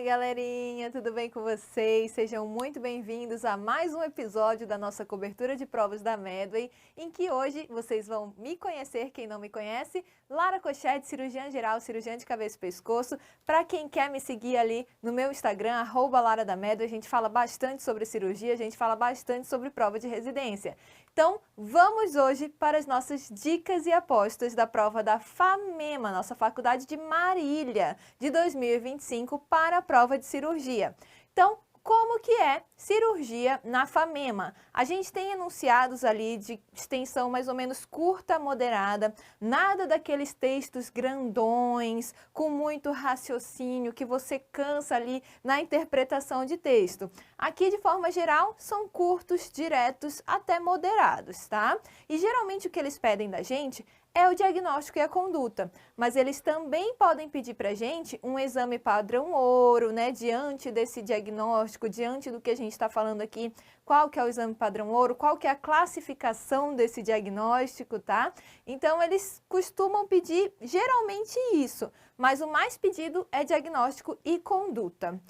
galerinha, tudo bem com vocês? Sejam muito bem-vindos a mais um episódio da nossa cobertura de provas da Medway, em que hoje vocês vão me conhecer, quem não me conhece, Lara Cochete, cirurgiã geral, cirurgiã de cabeça e pescoço. Para quem quer me seguir ali no meu Instagram, @LaraDaMedway, a gente fala bastante sobre cirurgia, a gente fala bastante sobre prova de residência. Então, vamos hoje para as nossas dicas e apostas da prova da FAMEMA, nossa Faculdade de Marília, de 2025 para a prova de cirurgia. Então, como que é cirurgia na FAMEMA? A gente tem enunciados ali de extensão mais ou menos curta, moderada, nada daqueles textos grandões, com muito raciocínio, que você cansa ali na interpretação de texto. Aqui, de forma geral, são curtos, diretos, até moderados, tá? E geralmente o que eles pedem da gente é o diagnóstico e a conduta, mas eles também podem pedir para a gente um exame padrão ouro, né, diante desse diagnóstico, diante do que a gente está falando aqui, qual que é o exame padrão ouro, qual que é a classificação desse diagnóstico, tá? Então, eles costumam pedir geralmente isso, mas o mais pedido é diagnóstico e conduta.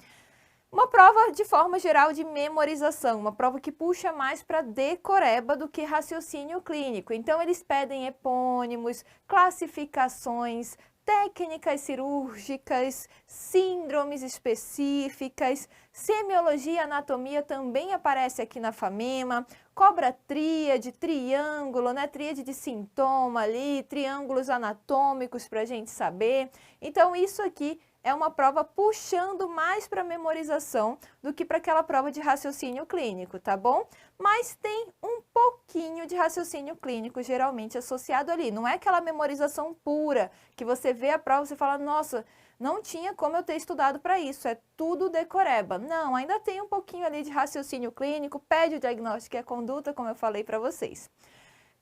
Uma prova, de forma geral, de memorização, uma prova que puxa mais para decoreba do que raciocínio clínico. Então, eles pedem epônimos, classificações, técnicas cirúrgicas, síndromes específicas, semiologia e anatomia também aparece aqui na FAMEMA, cobra tríade, triângulo, né? Tríade de sintoma ali, triângulos anatômicos para a gente saber. Então, isso aqui é uma prova puxando mais para memorização do que para aquela prova de raciocínio clínico, tá bom? Mas tem um pouquinho de raciocínio clínico geralmente associado ali. Não é aquela memorização pura que você vê a prova e você fala, nossa, não tinha como eu ter estudado para isso, é tudo decoreba. Não, ainda tem um pouquinho ali de raciocínio clínico, pede o diagnóstico e a conduta, como eu falei para vocês.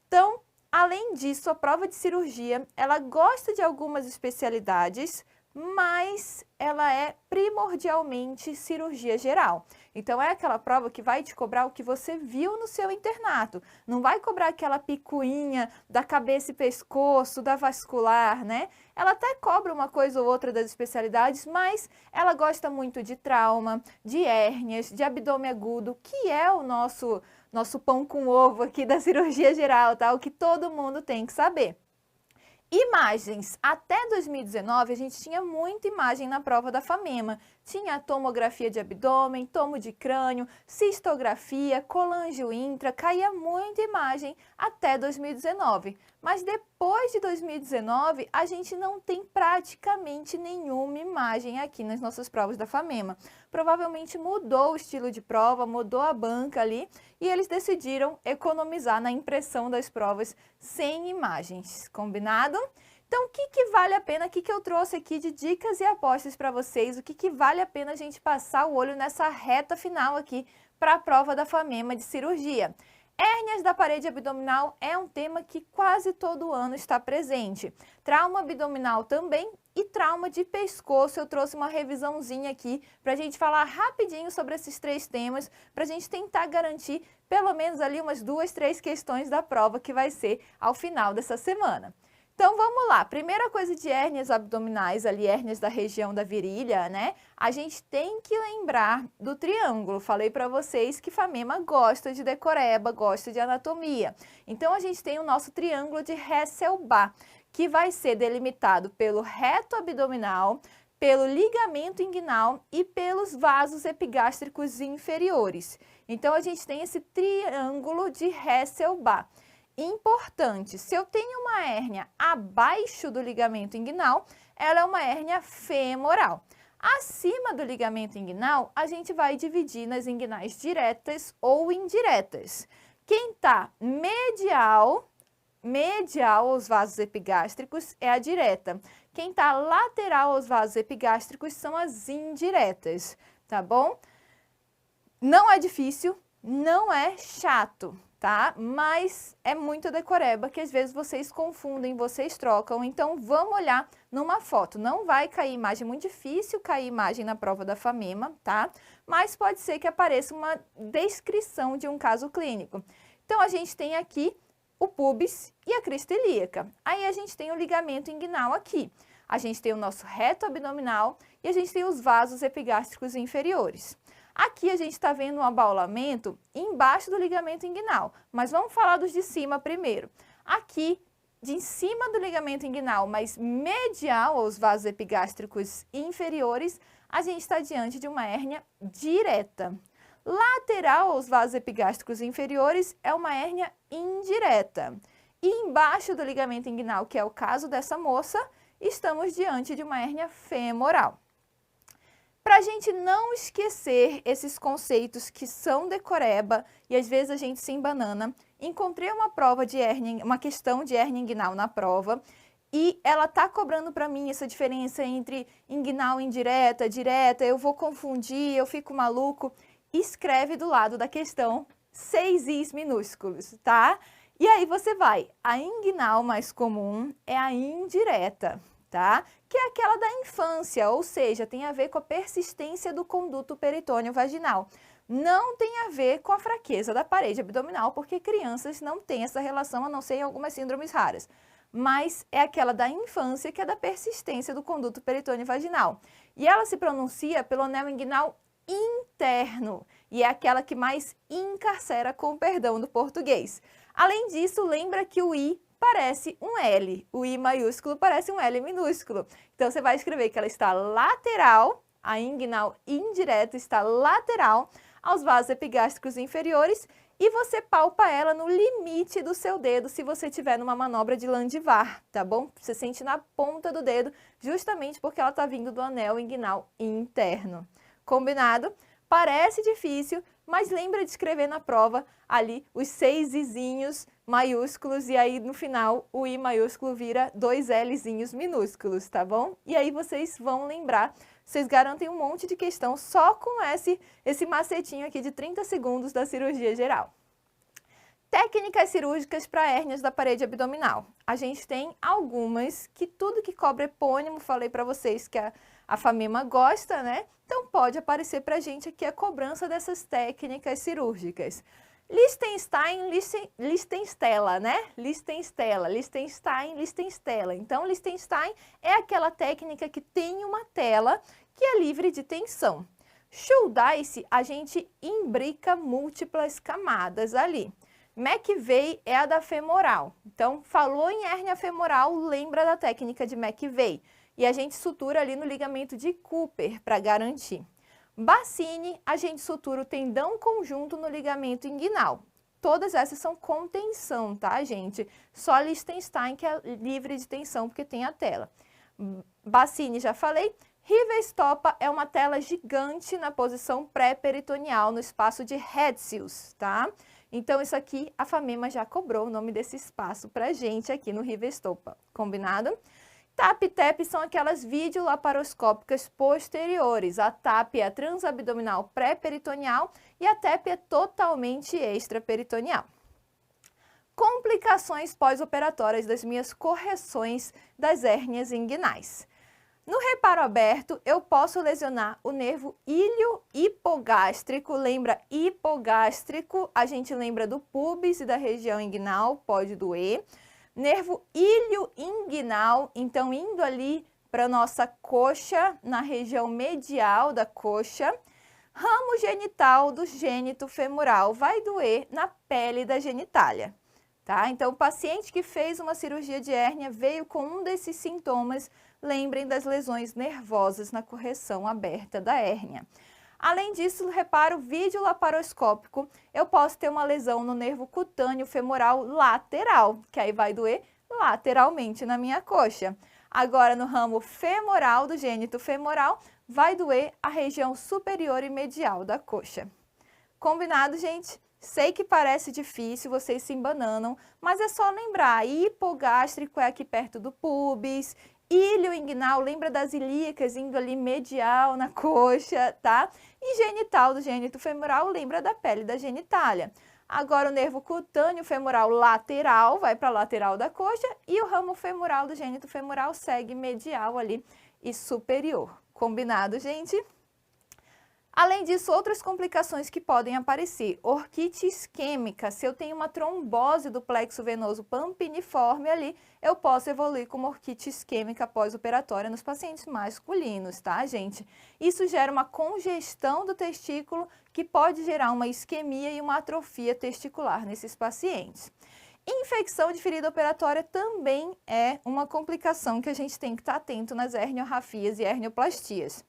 Então, além disso, a prova de cirurgia, ela gosta de algumas especialidades, mas ela é primordialmente cirurgia geral. Então, é aquela prova que vai te cobrar o que você viu no seu internato. Não vai cobrar aquela picuinha da cabeça e pescoço, da vascular, né? Ela até cobra uma coisa ou outra das especialidades, mas ela gosta muito de trauma, de hérnias, de abdômen agudo, que é o nosso pão com ovo aqui da cirurgia geral, tá? O que todo mundo tem que saber. Imagens. Até 2019, a gente tinha muita imagem na prova da FAMEMA. Tinha tomografia de abdômen, tomo de crânio, cistografia, colangio intra, caía muita imagem até 2019. Mas depois de 2019, a gente não tem praticamente nenhuma imagem aqui nas nossas provas da FAMEMA. Provavelmente mudou o estilo de prova, mudou a banca ali e eles decidiram economizar na impressão das provas sem imagens. Combinado? Então, o que vale a pena, o que eu trouxe aqui de dicas e apostas para vocês, o que vale a pena a gente passar o olho nessa reta final aqui para a prova da FAMEMA de cirurgia? Hérnias da parede abdominal é um tema que quase todo ano está presente. Trauma abdominal também e trauma de pescoço. Eu trouxe uma revisãozinha aqui para a gente falar rapidinho sobre esses três temas, para a gente tentar garantir pelo menos ali umas 2, 3 questões da prova que vai ser ao final dessa semana. Então, vamos lá. Primeira coisa de hérnias abdominais, ali, hérnias da região da virilha, né? A gente tem que lembrar do triângulo. Falei para vocês que FAMEMA gosta de decoreba, gosta de anatomia. Então, a gente tem o nosso triângulo de Hesselbach, que vai ser delimitado pelo reto abdominal, pelo ligamento inguinal e pelos vasos epigástricos inferiores. Então, a gente tem esse triângulo de Hesselbach. Importante, se eu tenho uma hérnia abaixo do ligamento inguinal, ela é uma hérnia femoral. Acima do ligamento inguinal, a gente vai dividir nas inguinais diretas ou indiretas. Quem está medial aos vasos epigástricos é a direta. Quem está lateral aos vasos epigástricos são as indiretas, tá bom? Não é difícil, não é chato, tá? Mas é muito decoreba que às vezes vocês confundem, vocês trocam. Então, vamos olhar numa foto. Não vai cair imagem, muito difícil cair imagem na prova da FAMEMA, tá? Mas pode ser que apareça uma descrição de um caso clínico. Então, a gente tem aqui o púbis e a crista ilíaca. Aí, a gente tem o ligamento inguinal aqui. a gente tem o nosso reto abdominal e a gente tem os vasos epigástricos inferiores. Aqui a gente está vendo um abaulamento embaixo do ligamento inguinal, mas vamos falar dos de cima primeiro. Aqui, de cima do ligamento inguinal, mas medial aos vasos epigástricos inferiores, a gente está diante de uma hérnia direta. Lateral aos vasos epigástricos inferiores é uma hérnia indireta. E embaixo do ligamento inguinal, que é o caso dessa moça, estamos diante de uma hérnia femoral. Para a gente não esquecer esses conceitos que são decoreba e às vezes a gente se embanana, encontrei uma prova de hérnia, uma questão de hérnia inguinal na prova e ela tá cobrando para mim essa diferença entre inguinal indireta, direta, eu vou confundir, eu fico maluco. Escreve do lado da questão 6 Is minúsculos, tá? E aí você vai, a inguinal mais comum é a indireta, tá? Que é aquela da infância, ou seja, tem a ver com a persistência do conduto peritônio vaginal. Não tem a ver com a fraqueza da parede abdominal, porque crianças não têm essa relação, a não ser em algumas síndromes raras. Mas é aquela da infância, que é da persistência do conduto peritônio vaginal. E ela se pronuncia pelo anel inguinal interno, e é aquela que mais encarcera, com o perdão do português. Além disso, lembra que o I parece um L, o I maiúsculo parece um L minúsculo. Então, você vai escrever que ela está lateral, a inguinal indireta está lateral aos vasos epigástricos inferiores e você palpa ela no limite do seu dedo se você tiver numa manobra de Landivar, tá bom? Você sente na ponta do dedo, justamente porque ela está vindo do anel inguinal interno. Combinado? Parece difícil, mas lembra de escrever na prova ali os 6 Izinhos maiúsculos e aí no final o I maiúsculo vira 2 Lzinhos minúsculos, tá bom? E aí vocês vão lembrar, vocês garantem um monte de questão só com esse macetinho aqui de 30 segundos da cirurgia geral. Técnicas cirúrgicas para hérnias da parede abdominal. A gente tem algumas que tudo que cobra epônimo, falei para vocês que a Famema gosta, né? Então pode aparecer para a gente aqui a cobrança dessas técnicas cirúrgicas. Liechtenstein, Liechtenstella, né? Liechtenstein, Liechtenstella. Então, Liechtenstein é aquela técnica que tem uma tela que é livre de tensão. Schuldeis, a gente imbrica múltiplas camadas ali. McVeigh é a da femoral. Então, falou em hérnia femoral, lembra da técnica de McVeigh. E a gente sutura ali no ligamento de Cooper para garantir. Bassini, a gente sutura o tendão conjunto no ligamento inguinal. Todas essas são com tensão, tá, gente? Só Liechtenstein que é livre de tensão porque tem a tela. Bassini, já falei. Rivestopa é uma tela gigante na posição pré-peritoneal, no espaço de Hetzius, tá? Então, isso aqui, a Famema já cobrou o nome desse espaço pra gente aqui no Rivestopa. Combinado? TAP-TEP são aquelas videolaparoscópicas posteriores. A TAP é a transabdominal pré-peritoneal e a TEP é totalmente extraperitoneal. Complicações pós-operatórias das minhas correções das hérnias inguinais. No reparo aberto, eu posso lesionar o nervo ilho-hipogástrico. Lembra hipogástrico? A gente lembra do pubis e da região inguinal, pode doer. Nervo ilho-inguinal, então indo ali para nossa coxa, na região medial da coxa. Ramo genital do gênito femoral, vai doer na pele da genitália, tá? Então, o paciente que fez uma cirurgia de hérnia veio com um desses sintomas, lembrem das lesões nervosas na correção aberta da hérnia. Além disso, no reparo videolaparoscópico, eu posso ter uma lesão no nervo cutâneo femoral lateral, que aí vai doer lateralmente na minha coxa. Agora, no ramo femoral do gênito femoral, vai doer a região superior e medial da coxa. Combinado, gente? Sei que parece difícil, vocês se embananam, mas é só lembrar, hipogástrico é aqui perto do pubis, ilho inguinal, lembra das ilíacas indo ali medial na coxa, tá? E genital do gênito femoral, lembra da pele da genitália. Agora o nervo cutâneo femoral lateral vai para a lateral da coxa e o ramo femoral do gênito femoral segue medial ali e superior. Combinado, gente? Além disso, outras complicações que podem aparecer. Orquite isquêmica, se eu tenho uma trombose do plexo venoso pampiniforme ali, eu posso evoluir com uma orquite isquêmica pós-operatória nos pacientes masculinos, tá, gente? Isso gera uma congestão do testículo que pode gerar uma isquemia e uma atrofia testicular nesses pacientes. Infecção de ferida operatória também é uma complicação que a gente tem que estar atento nas herniorrafias e hernioplastias.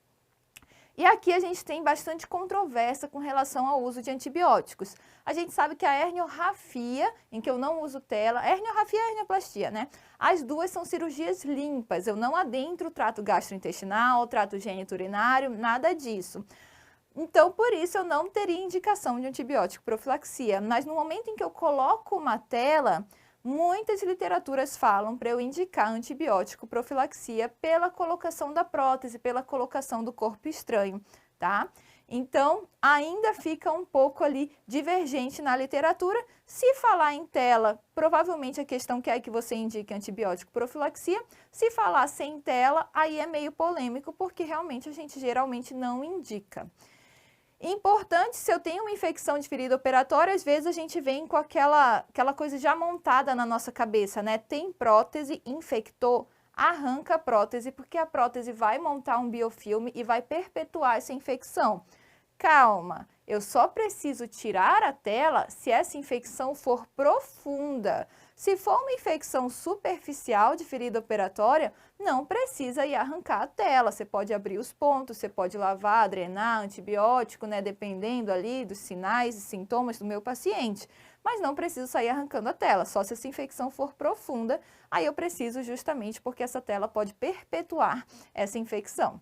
E aqui a gente tem bastante controvérsia com relação ao uso de antibióticos. A gente sabe que a herniorrafia, em que eu não uso tela, herniorrafia e hernioplastia, né? As duas são cirurgias limpas, eu não adentro o trato gastrointestinal, trato geniturinário, nada disso. Então, por isso, eu não teria indicação de antibiótico profilaxia. Mas no momento em que eu coloco uma tela, muitas literaturas falam para eu indicar antibiótico profilaxia pela colocação da prótese, pela colocação do corpo estranho, tá? Então, ainda fica um pouco ali divergente na literatura. Se falar em tela, provavelmente a questão quer que você indique antibiótico profilaxia. Se falar sem tela, aí é meio polêmico, porque realmente a gente geralmente não indica. Importante, se eu tenho uma infecção de ferida operatória, às vezes a gente vem com aquela coisa já montada na nossa cabeça, né? Tem prótese, infectou, arranca a prótese, porque a prótese vai montar um biofilme e vai perpetuar essa infecção. Calma, eu só preciso tirar a tela se essa infecção for profunda. Se for uma infecção superficial de ferida operatória, não precisa ir arrancar a tela. Você pode abrir os pontos, você pode lavar, drenar, antibiótico, né? Dependendo ali dos sinais e sintomas do meu paciente. Mas não preciso sair arrancando a tela, só se essa infecção for profunda, aí eu preciso justamente porque essa tela pode perpetuar essa infecção.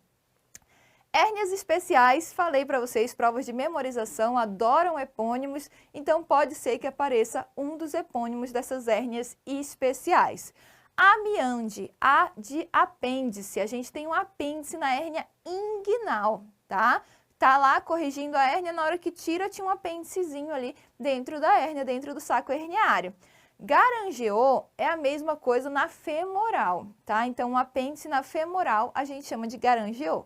Hérnias especiais, falei para vocês, provas de memorização, adoram epônimos, então pode ser que apareça um dos epônimos dessas hérnias especiais. Amiande, A de apêndice, a gente tem um apêndice na hérnia inguinal, tá? Tá lá corrigindo a hérnia, na hora que tira tinha um apêndicezinho ali dentro da hérnia, dentro do saco herniário. Garangeô é a mesma coisa na femoral, tá? Então, um apêndice na femoral a gente chama de garangeô.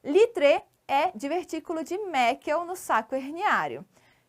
Litré é divertículo de Meckel no saco herniário.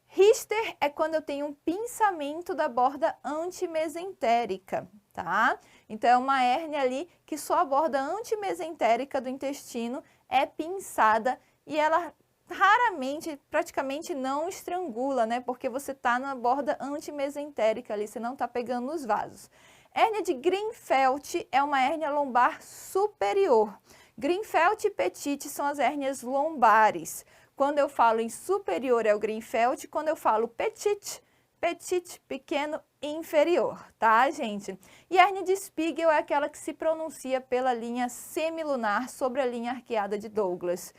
Richter é quando eu tenho um pinçamento da borda antimesentérica, tá? Então, é uma hérnia ali que só a borda antimesentérica do intestino é pinçada e ela raramente, praticamente não estrangula, né? Porque você tá na borda antimesentérica ali, você não tá pegando nos vasos. Hérnia de Grinfeld é uma hérnia lombar superior. Grinfeld e Petit são as hérnias lombares. Quando eu falo em superior é o Grinfeld, quando eu falo Petit, pequeno, inferior, tá, gente? E a hérnia de Spiegel é aquela que se pronuncia pela linha semilunar sobre a linha arqueada de Douglas.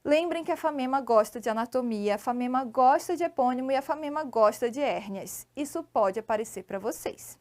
Lembrem que a Famema gosta de anatomia, a Famema gosta de epônimo e a Famema gosta de hérnias. Isso pode aparecer para vocês.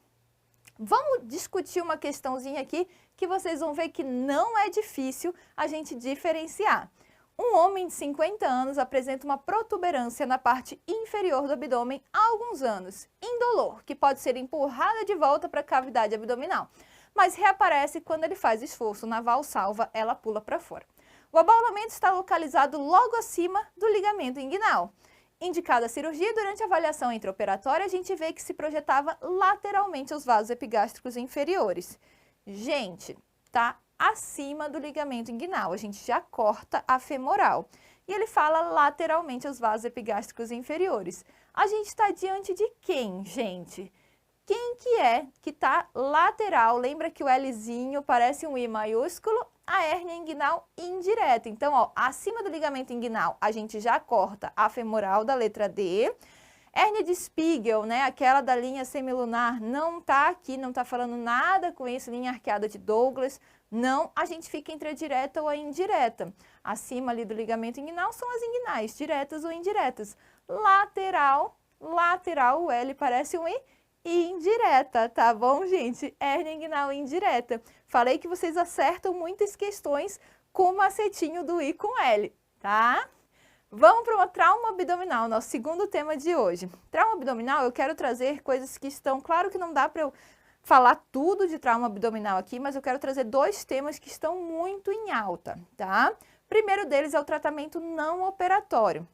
Vamos discutir uma questãozinha aqui que vocês vão ver que não é difícil a gente diferenciar. Um homem de 50 anos apresenta uma protuberância na parte inferior do abdômen há alguns anos, indolor, que pode ser empurrada de volta para a cavidade abdominal, mas reaparece quando ele faz esforço na valsalva, ela pula para fora. O abaulamento está localizado logo acima do ligamento inguinal. Indicada a cirurgia, durante a avaliação intraoperatória, a gente vê que se projetava lateralmente os vasos epigástricos inferiores. Gente, tá acima do ligamento inguinal, a gente já corta a femoral. E ele fala lateralmente os vasos epigástricos inferiores. A gente está diante de quem, gente? Quem que está lateral? Lembra que o Lzinho parece um I maiúsculo? A hérnia inguinal indireta. Então, ó, acima do ligamento inguinal, a gente já corta a femoral da letra D. Hérnia de Spiegel, né, aquela da linha semilunar, não tá aqui, não tá falando nada com isso, linha arqueada de Douglas. Não, a gente fica entre a direta ou a indireta. Acima ali do ligamento inguinal são as inguinais, diretas ou indiretas. Lateral, o L parece um I. Indireta, tá bom, gente? Hérnia inguinal indireta. Falei que vocês acertam muitas questões com o macetinho do I com L, tá? Vamos para o trauma abdominal, nosso segundo tema de hoje. Trauma abdominal, eu quero trazer coisas que estão... Claro que não dá para eu falar tudo de trauma abdominal aqui, mas eu quero trazer dois temas que estão muito em alta, tá? Primeiro deles é o tratamento não operatório.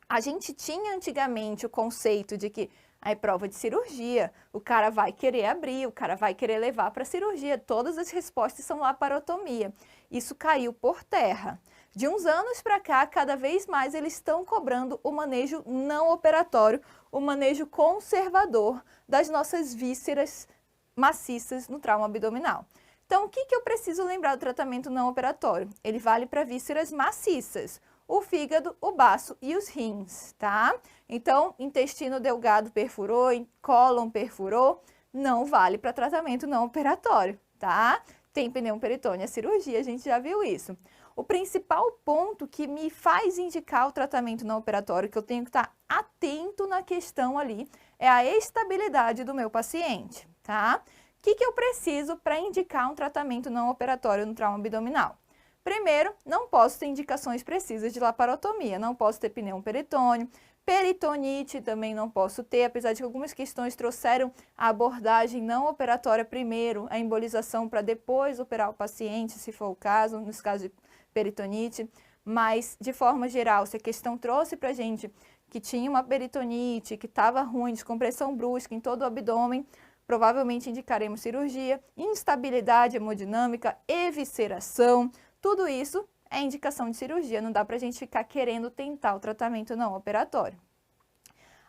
A gente tinha antigamente o conceito de que é prova de cirurgia, o cara vai querer abrir, o cara vai querer levar para cirurgia, todas as respostas são laparotomia. Isso caiu por terra. De uns anos para cá, cada vez mais eles estão cobrando o manejo não operatório, o manejo conservador das nossas vísceras maciças no trauma abdominal. Então, o que eu preciso lembrar do tratamento não operatório? Ele vale para vísceras maciças, o fígado, o baço e os rins, tá? Então, intestino delgado perfurou, cólon perfurou, não vale para tratamento não operatório, tá? Tem pneu peritônio, a cirurgia, a gente já viu isso. O principal ponto que me faz indicar o tratamento não operatório, que eu tenho que estar atento na questão ali, é a estabilidade do meu paciente, tá? O que eu preciso para indicar um tratamento não operatório no trauma abdominal? Primeiro, não posso ter indicações precisas de laparotomia, não posso ter pneu peritônio, peritonite também não posso ter, apesar de que algumas questões trouxeram a abordagem não operatória primeiro, a embolização para depois operar o paciente, se for o caso, nos casos de peritonite, mas de forma geral, se a questão trouxe para a gente que tinha uma peritonite, que estava ruim, descompressão brusca em todo o abdômen, provavelmente indicaremos cirurgia, instabilidade hemodinâmica, evisceração, tudo isso é indicação de cirurgia, não dá para a gente ficar querendo tentar o tratamento não operatório.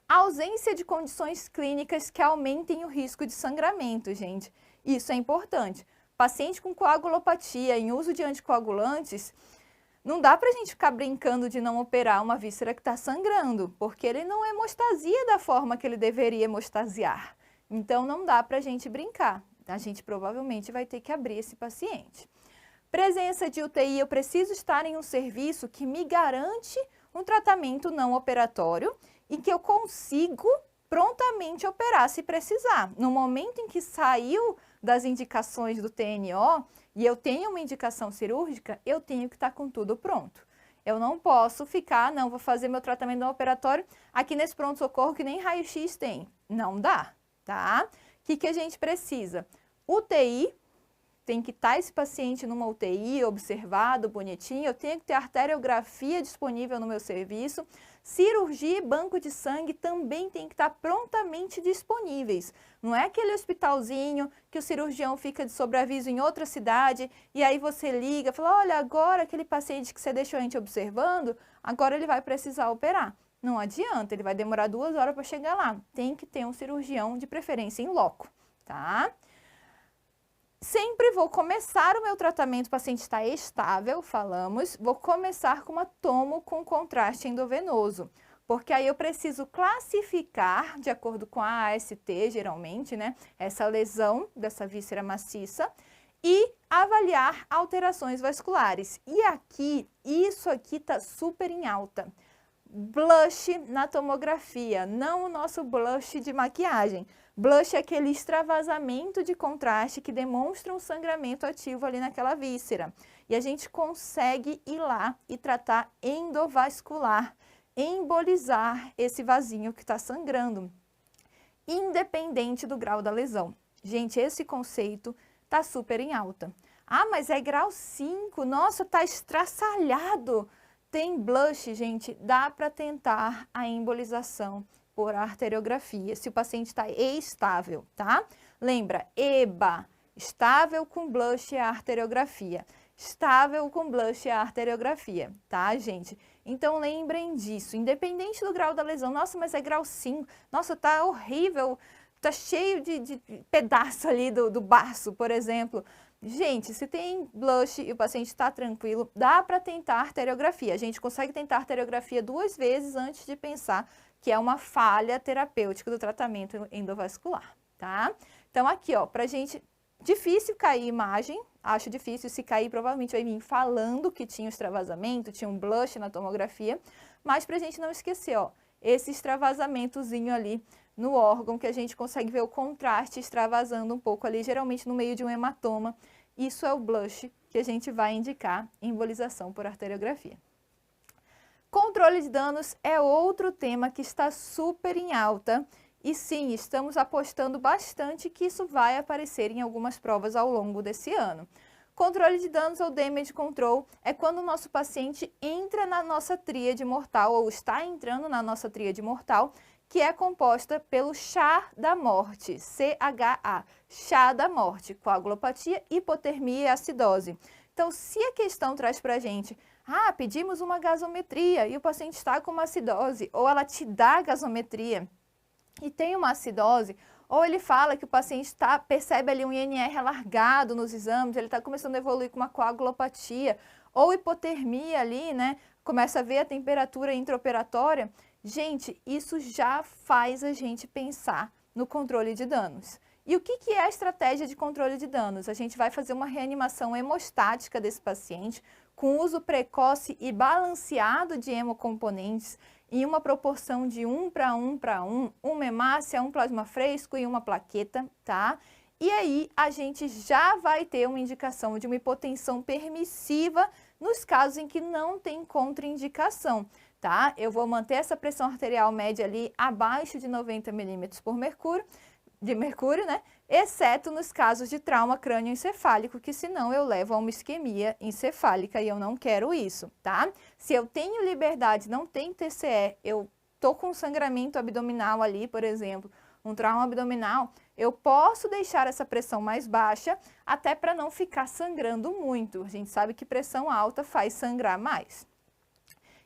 A ausência de condições clínicas que aumentem o risco de sangramento, gente, isso é importante. Paciente com coagulopatia em uso de anticoagulantes, não dá para a gente ficar brincando de não operar uma víscera que está sangrando, porque ele não hemostasia da forma que ele deveria hemostasiar. Então, não dá para a gente brincar. A gente provavelmente vai ter que abrir esse paciente. Presença de UTI, eu preciso estar em um serviço que me garante um tratamento não operatório e que eu consigo prontamente operar se precisar. No momento em que saiu das indicações do TNO e eu tenho uma indicação cirúrgica, eu tenho que estar com tudo pronto. Eu não posso ficar, não, vou fazer meu tratamento não operatório aqui nesse pronto-socorro que nem raio-x tem. Não dá, tá? O que a gente precisa? UTI. Tem que estar esse paciente numa UTI, observado, bonitinho. Eu tenho que ter arteriografia disponível no meu serviço. Cirurgia e banco de sangue também tem que estar prontamente disponíveis. Não é aquele hospitalzinho que o cirurgião fica de sobreaviso em outra cidade e aí você liga e fala, olha, agora aquele paciente que você deixou a gente observando, agora ele vai precisar operar. Não adianta, ele vai demorar 2 horas para chegar lá. Tem que ter um cirurgião de preferência em loco, tá? Sempre vou começar o meu tratamento, o paciente está estável, falamos, vou começar com uma tomo com contraste endovenoso, porque aí eu preciso classificar, de acordo com a AST, geralmente, né, essa lesão dessa víscera maciça, e avaliar alterações vasculares. E aqui, isso aqui está super em alta. Blush na tomografia, não o nosso blush de maquiagem. Blush é aquele extravasamento de contraste que demonstra um sangramento ativo ali naquela víscera. E a gente consegue ir lá e tratar endovascular, embolizar esse vasinho que está sangrando, independente do grau da lesão. Gente, esse conceito está super em alta. Ah, mas é grau 5, nossa, está estraçalhado. Tem blush, gente, dá para tentar a embolização por arteriografia, se o paciente está estável, tá? Lembra, EBA, estável com blush é a arteriografia. Estável com blush é a arteriografia, tá, gente? Então, lembrem disso, independente do grau da lesão. Nossa, mas é grau 5, nossa, tá horrível, tá cheio de pedaço ali do baço, por exemplo. Gente, se tem blush e o paciente está tranquilo, dá para tentar arteriografia. A gente consegue tentar arteriografia 2 vezes antes de pensar que é uma falha terapêutica do tratamento endovascular, tá? Então, aqui, ó, pra gente, difícil cair imagem, acho difícil, se cair provavelmente vai vir falando que tinha extravasamento, tinha um blush na tomografia, mas pra gente não esquecer, ó, esse extravasamentozinho ali no órgão, que a gente consegue ver o contraste extravasando um pouco ali, geralmente no meio de um hematoma. Isso é o blush que a gente vai indicar embolização por arteriografia. Controle de danos é outro tema que está super em alta e sim, estamos apostando bastante que isso vai aparecer em algumas provas ao longo desse ano. Controle de danos ou damage control é quando o nosso paciente entra na nossa tríade mortal ou está entrando na nossa tríade mortal, que é composta pelo chá da morte, CHA, chá da morte, coagulopatia, hipotermia e acidose. Então, se a questão traz para a gente, pedimos uma gasometria e o paciente está com uma acidose, ou ela te dá a gasometria e tem uma acidose, ou ele fala que o paciente percebe ali um INR alargado nos exames, ele está começando a evoluir com uma coagulopatia, ou hipotermia ali, né? Começa a ver a temperatura intraoperatória. Gente, isso já faz a gente pensar no controle de danos. E o que é a estratégia de controle de danos? A gente vai fazer uma reanimação hemostática desse paciente, com uso precoce e balanceado de hemocomponentes, em uma proporção de 1 para 1 para 1, uma hemácia, um plasma fresco e uma plaqueta, tá? E aí a gente já vai ter uma indicação de uma hipotensão permissiva nos casos em que não tem contraindicação, tá? Eu vou manter essa pressão arterial média ali abaixo de 90 milímetros de mercúrio, né? Exceto nos casos de trauma crânioencefálico, que senão eu levo a uma isquemia encefálica e eu não quero isso, tá? Se eu tenho liberdade, não tem TCE, eu tô com sangramento abdominal ali, por exemplo, um trauma abdominal, eu posso deixar essa pressão mais baixa, até para não ficar sangrando muito. A gente sabe que pressão alta faz sangrar mais.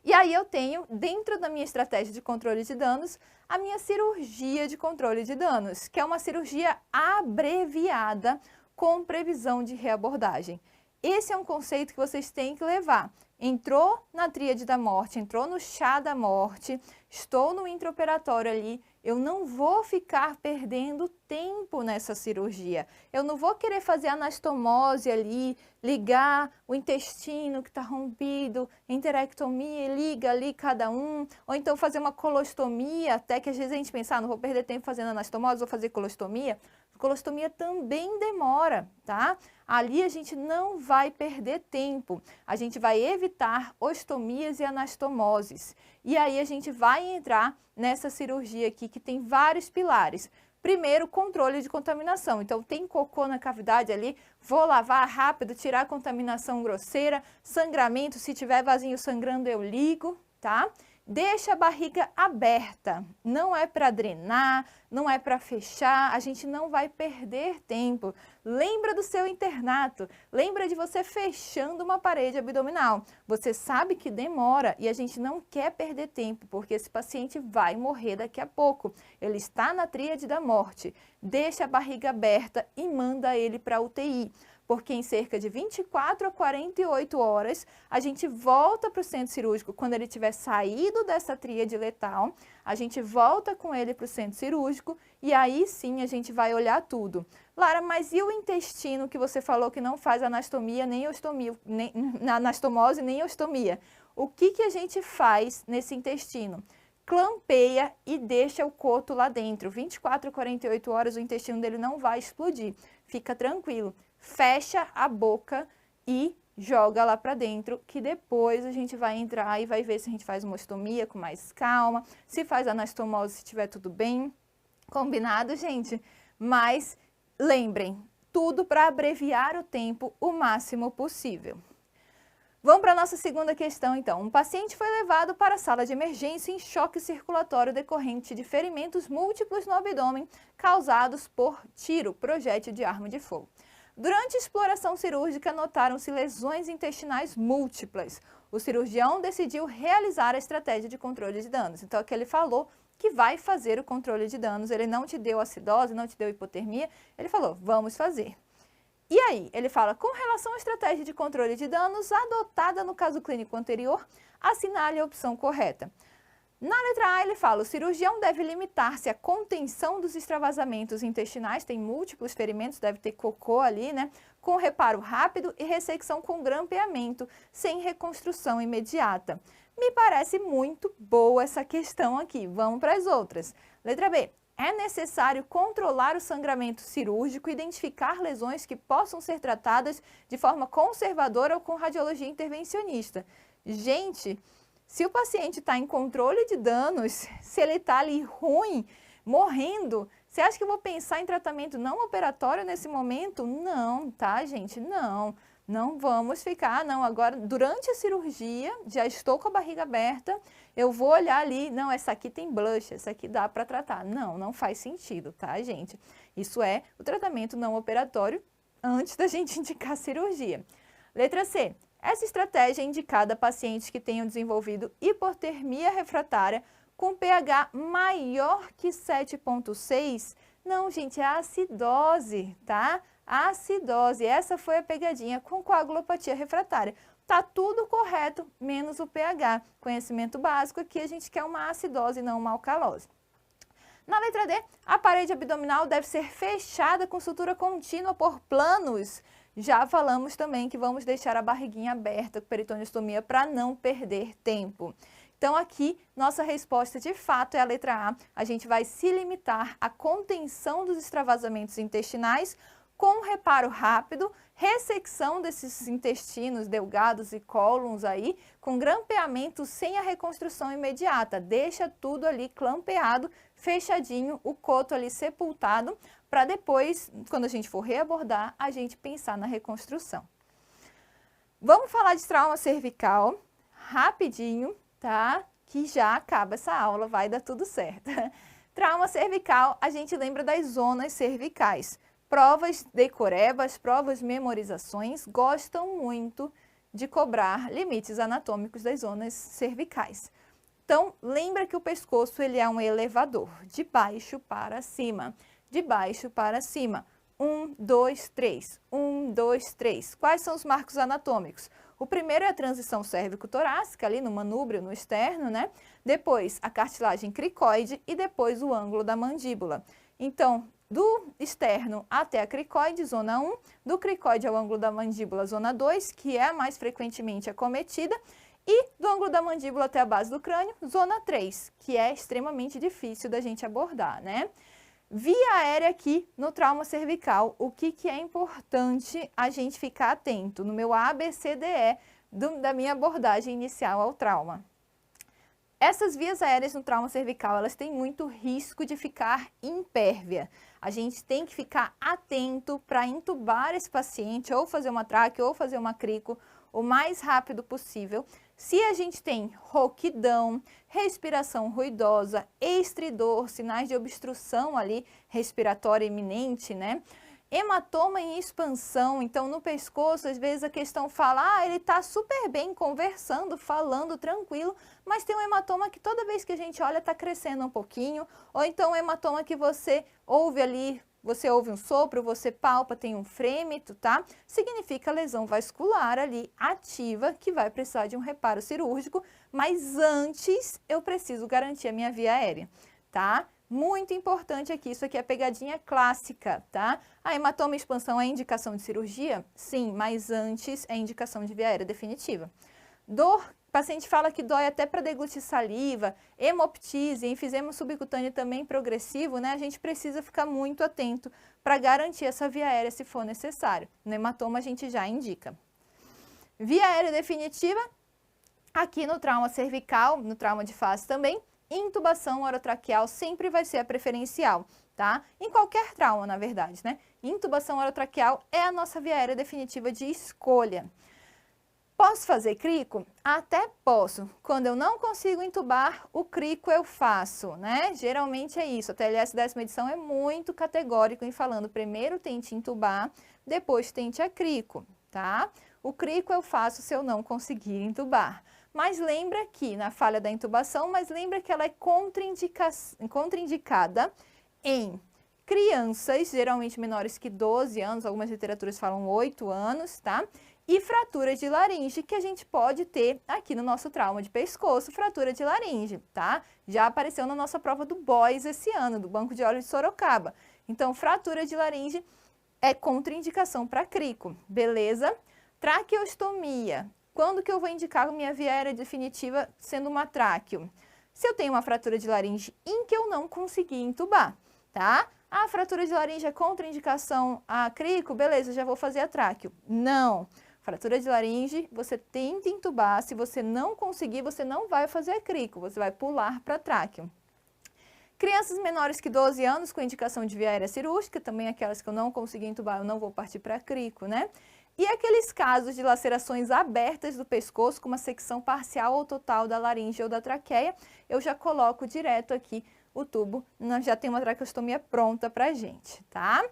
E aí eu tenho, dentro da minha estratégia de controle de danos, a minha cirurgia de controle de danos, que é uma cirurgia abreviada com previsão de reabordagem. Esse é um conceito que vocês têm que levar. Entrou na tríade da morte, entrou no chá da morte, estou no intraoperatório ali, eu não vou ficar perdendo tempo nessa cirurgia. Eu não vou querer fazer anastomose ali, ligar o intestino que está rompido, enterectomia, liga ali cada um, ou então fazer uma colostomia, até que às vezes a gente pensa, não vou perder tempo fazendo anastomose, vou fazer colostomia. Colostomia também demora, tá? Ali a gente não vai perder tempo, a gente vai evitar ostomias e anastomoses. E aí a gente vai entrar nessa cirurgia aqui que tem vários pilares. Primeiro, controle de contaminação. Então, tem cocô na cavidade ali, vou lavar rápido, tirar a contaminação grosseira, sangramento, se tiver vasinho sangrando eu ligo, tá? Deixa a barriga aberta, não é para drenar, não é para fechar, a gente não vai perder tempo. Lembra do seu internato, lembra de você fechando uma parede abdominal. Você sabe que demora e a gente não quer perder tempo, porque esse paciente vai morrer daqui a pouco. Ele está na tríade da morte, deixa a barriga aberta e manda ele para a UTI. Porque em cerca de 24 a 48 horas, a gente volta para o centro cirúrgico quando ele tiver saído dessa tríade letal, a gente volta com ele para o centro cirúrgico e aí sim a gente vai olhar tudo. Lara, mas e o intestino que você falou que não faz anastomia, nem ostomia, nem anastomose, nem ostomia? O que a gente faz nesse intestino? Clampeia e deixa o coto lá dentro. 24 a 48 horas o intestino dele não vai explodir. Fica tranquilo. Fecha a boca e joga lá para dentro, que depois a gente vai entrar e vai ver se a gente faz uma ostomia com mais calma, se faz anastomose se estiver tudo bem. Combinado, gente? Mas lembrem, tudo para abreviar o tempo o máximo possível. Vamos para a nossa segunda questão, então. Um paciente foi levado para a sala de emergência em choque circulatório decorrente de ferimentos múltiplos no abdômen causados por tiro, projétil de arma de fogo. Durante a exploração cirúrgica, notaram-se lesões intestinais múltiplas. O cirurgião decidiu realizar a estratégia de controle de danos. Então, aqui ele falou que vai fazer o controle de danos. Ele não te deu acidose, não te deu hipotermia. Ele falou, vamos fazer. E aí, ele fala, com relação à estratégia de controle de danos adotada no caso clínico anterior, assinale a opção correta. Na letra A, ele fala, o cirurgião deve limitar-se à contenção dos extravasamentos intestinais, tem múltiplos ferimentos, deve ter cocô ali, né? Com reparo rápido e ressecção com grampeamento, sem reconstrução imediata. Me parece muito boa essa questão aqui. Vamos para as outras. Letra B. É necessário controlar o sangramento cirúrgico e identificar lesões que possam ser tratadas de forma conservadora ou com radiologia intervencionista. Gente, se o paciente está em controle de danos, se ele está ali ruim, morrendo, você acha que eu vou pensar em tratamento não operatório nesse momento? Não, tá, gente? Não. Não vamos ficar, não, agora durante a cirurgia, já estou com a barriga aberta, eu vou olhar ali, não, essa aqui tem blush, essa aqui dá para tratar. Não, não faz sentido, tá, gente? Isso é o tratamento não operatório antes da gente indicar a cirurgia. Letra C. Essa estratégia é indicada a pacientes que tenham desenvolvido hipotermia refratária com pH maior que 7,6. Não, gente, é a acidose, tá? A acidose, essa foi a pegadinha com coagulopatia refratária. Tá tudo correto, menos o pH. Conhecimento básico aqui, a gente quer uma acidose, não uma alcalose. Na letra D, a parede abdominal deve ser fechada com sutura contínua por planos. Já falamos também que vamos deixar a barriguinha aberta com peritoneuostomia para não perder tempo. Então aqui, nossa resposta de fato é a letra A. A gente vai se limitar à contenção dos extravasamentos intestinais com reparo rápido, ressecção desses intestinos delgados e cólons aí, com grampeamento sem a reconstrução imediata. Deixa tudo ali clampeado, fechadinho, o coto ali sepultado, para depois, quando a gente for reabordar, a gente pensar na reconstrução. Vamos falar de trauma cervical, rapidinho, tá? Que já acaba essa aula, vai dar tudo certo. Trauma cervical, a gente lembra das zonas cervicais. Provas decorebas, provas memorizações, gostam muito de cobrar limites anatômicos das zonas cervicais. Então, lembra que o pescoço ele é um elevador, de baixo para cima, de baixo para cima. 1, 2, 3, 1, 2, 3. Quais são os marcos anatômicos? O primeiro é a transição cérvico-torácica, ali no manúbrio, no externo, né? Depois, a cartilagem cricoide e depois o ângulo da mandíbula. Então, do externo até a cricoide, zona 1, do cricoide ao ângulo da mandíbula, zona 2, que é a mais frequentemente acometida, e do ângulo da mandíbula até a base do crânio, zona 3, que é extremamente difícil da gente abordar, né? Via aérea aqui no trauma cervical, o que é importante a gente ficar atento no meu ABCDE da minha abordagem inicial ao trauma. Essas vias aéreas no trauma cervical, elas têm muito risco de ficar impérvia. A gente tem que ficar atento para intubar esse paciente, ou fazer uma tráqueo, ou fazer uma crico, o mais rápido possível. Se a gente tem rouquidão, respiração ruidosa, estridor, sinais de obstrução ali respiratória iminente, né? Hematoma em expansão, então no pescoço, às vezes a questão fala, ele tá super bem conversando, falando tranquilo, mas tem um hematoma que toda vez que a gente olha tá crescendo um pouquinho, ou então um hematoma que você ouve ali, você ouve um sopro, você palpa, tem um frêmito, tá? Significa lesão vascular ali ativa que vai precisar de um reparo cirúrgico, mas antes eu preciso garantir a minha via aérea, tá? Muito importante aqui, isso aqui é pegadinha clássica, tá? A hematoma expansão é indicação de cirurgia? Sim, mas antes é indicação de via aérea definitiva. Dor, o paciente fala que dói até para deglutir saliva, hemoptise, enfisema subcutâneo também progressivo, né? A gente precisa ficar muito atento para garantir essa via aérea se for necessário. No hematoma a gente já indica. Via aérea definitiva, aqui no trauma cervical, no trauma de face também, intubação orotraqueal sempre vai ser a preferencial, tá? Em qualquer trauma, na verdade, né? Intubação orotraqueal é a nossa via aérea definitiva de escolha. Posso fazer crico? Até posso. Quando eu não consigo intubar, o crico eu faço, né? Geralmente é isso. A TLS 10ª edição é muito categórico em falando primeiro tente intubar, depois tente a crico, tá? O crico eu faço se eu não conseguir intubar. Mas lembra que, na falha da intubação, mas lembra que ela é contraindicada em crianças, geralmente menores que 12 anos, algumas literaturas falam 8 anos, tá? E fratura de laringe, que a gente pode ter aqui no nosso trauma de pescoço, fratura de laringe, tá? Já apareceu na nossa prova do BOIS esse ano, do Banco de Olhos de Sorocaba. Então, fratura de laringe é contraindicação para crico, beleza? Traqueostomia. Quando que eu vou indicar a minha via aérea definitiva sendo uma tráqueo? Se eu tenho uma fratura de laringe em que eu não consegui intubar, tá? A fratura de laringe é contraindicação a crico, beleza, já vou fazer a tráqueo. Não. Fratura de laringe, você tem que intubar. Se você não conseguir, você não vai fazer a crico, você vai pular para tráqueo. Crianças menores que 12 anos com indicação de via aérea cirúrgica, também aquelas que eu não consegui intubar, eu não vou partir para crico, né? E aqueles casos de lacerações abertas do pescoço, com uma secção parcial ou total da laringe ou da traqueia, eu já coloco direto aqui o tubo, nós já tem uma traqueostomia pronta pra gente, tá?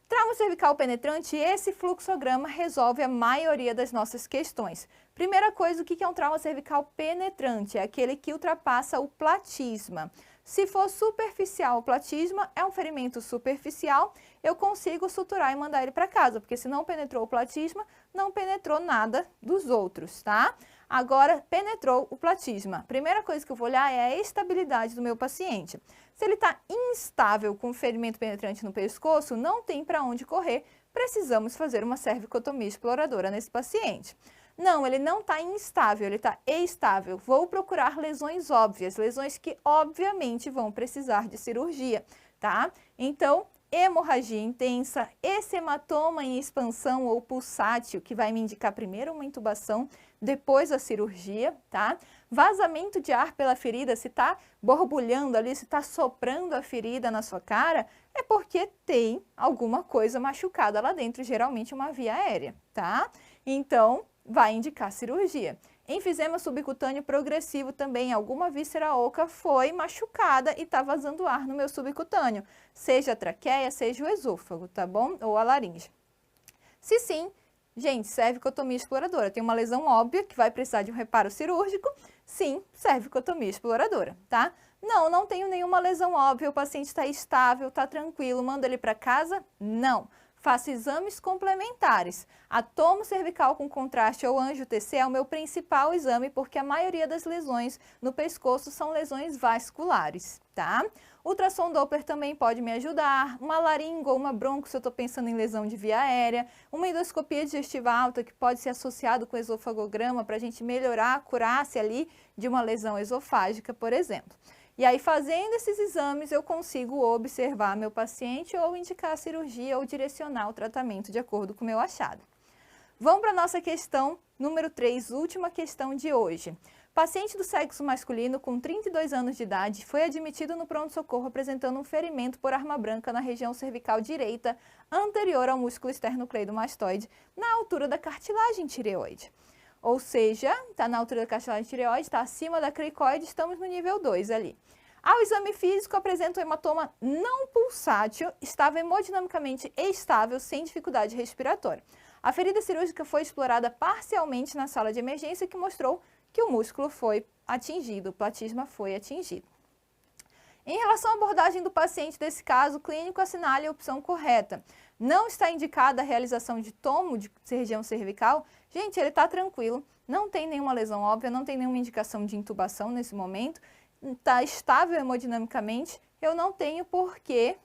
Trauma cervical penetrante, esse fluxograma resolve a maioria das nossas questões. Primeira coisa, o que é um trauma cervical penetrante? É aquele que ultrapassa o platisma. Se for superficial o platisma, é um ferimento superficial, eu consigo suturar e mandar ele para casa, porque se não penetrou o platisma, não penetrou nada dos outros, tá? Agora, penetrou o platisma. Primeira coisa que eu vou olhar é a estabilidade do meu paciente. Se ele está instável com ferimento penetrante no pescoço, não tem para onde correr, precisamos fazer uma cervicotomia exploradora nesse paciente. Não, ele não está instável, ele está estável. Vou procurar lesões óbvias, lesões que obviamente vão precisar de cirurgia, tá? Então, hemorragia intensa, esse hematoma em expansão ou pulsátil, que vai me indicar primeiro uma intubação, depois a cirurgia, tá? Vazamento de ar pela ferida, se está borbulhando ali, se está soprando a ferida na sua cara, é porque tem alguma coisa machucada lá dentro, geralmente uma via aérea, tá? Então, vai indicar cirurgia. Enfisema subcutâneo progressivo também, alguma víscera oca foi machucada e está vazando ar no meu subcutâneo, seja a traqueia, seja o esôfago, tá bom? Ou a laringe. Se sim, gente, cervicotomia exploradora. Tem uma lesão óbvia que vai precisar de um reparo cirúrgico, sim, cervicotomia exploradora, tá? Não, não tenho nenhuma lesão óbvia, o paciente está estável, está tranquilo, manda ele para casa? Não. Faço exames complementares. A tomo cervical com contraste ou angio-TC é o meu principal exame, porque a maioria das lesões no pescoço são lesões vasculares, tá? Ultrassom Doppler também pode me ajudar, uma laringo ou uma bronco se eu estou pensando em lesão de via aérea, uma endoscopia digestiva alta que pode ser associado com esofagograma para a gente melhorar a acurácia ali de uma lesão esofágica, por exemplo. E aí, fazendo esses exames, eu consigo observar meu paciente ou indicar a cirurgia ou direcionar o tratamento de acordo com o meu achado. Vamos para a nossa questão número 3, última questão de hoje. Paciente do sexo masculino com 32 anos de idade foi admitido no pronto-socorro apresentando um ferimento por arma branca na região cervical direita anterior ao músculo esternocleidomastoide, na altura da cartilagem tireoide. Ou seja, está na altura da cartilagem tireoide, está acima da cricoide, estamos no nível 2 ali. Ao exame físico, apresenta um hematoma não pulsátil, estava hemodinamicamente estável, sem dificuldade respiratória. A ferida cirúrgica foi explorada parcialmente na sala de emergência, que mostrou que o músculo foi atingido, o platisma foi atingido. Em relação à abordagem do paciente desse caso, o clínico assinale a opção correta. Não está indicada a realização de tomo de região cervical. Gente, ele está tranquilo, não tem nenhuma lesão óbvia, não tem nenhuma indicação de intubação nesse momento, está estável hemodinamicamente, eu não tenho por que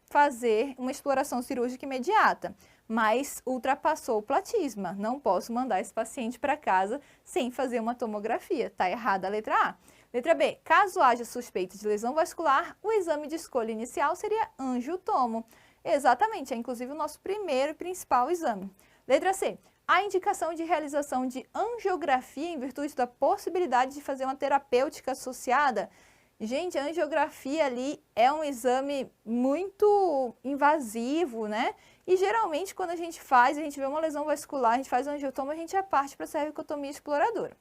fazer uma exploração cirúrgica imediata, mas ultrapassou o platisma, não posso mandar esse paciente para casa sem fazer uma tomografia, está errada a letra A. Letra B, caso haja suspeita de lesão vascular, o exame de escolha inicial seria angiotomo. Exatamente, é inclusive o nosso primeiro e principal exame. Letra C, a indicação de realização de angiografia em virtude da possibilidade de fazer uma terapêutica associada. Gente, a angiografia ali é um exame muito invasivo, né? E geralmente quando a gente vê uma lesão vascular, a gente faz o angiotomo, a gente parte para a cervicotomia exploradora.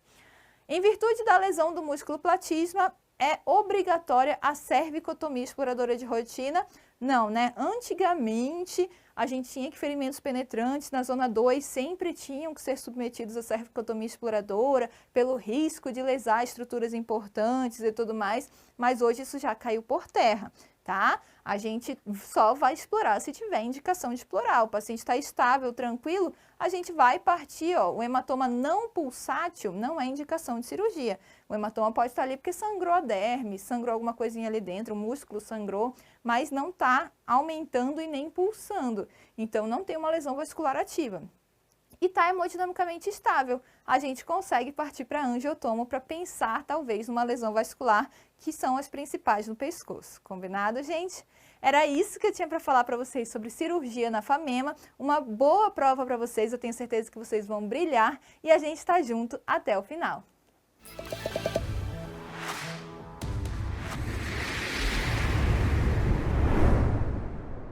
Em virtude da lesão do músculo platisma, é obrigatória a cervicotomia exploradora de rotina? Não, né? Antigamente, a gente tinha que ferimentos penetrantes na zona 2 sempre tinham que ser submetidos à cervicotomia exploradora pelo risco de lesar estruturas importantes e tudo mais, mas hoje isso já caiu por terra, tá? A gente só vai explorar se tiver indicação de explorar. O paciente está estável, tranquilo, a gente vai partir, ó, o hematoma não pulsátil não é indicação de cirurgia. O hematoma pode estar ali porque sangrou a derme, sangrou alguma coisinha ali dentro, o músculo sangrou, mas não está aumentando e nem pulsando. Então, não tem uma lesão vascular ativa. E está hemodinamicamente estável. A gente consegue partir para angiotomo para pensar, talvez, numa lesão vascular, que são as principais no pescoço. Combinado, gente? Era isso que eu tinha para falar para vocês sobre cirurgia na FAMEMA. Uma boa prova para vocês, eu tenho certeza que vocês vão brilhar e a gente está junto até o final.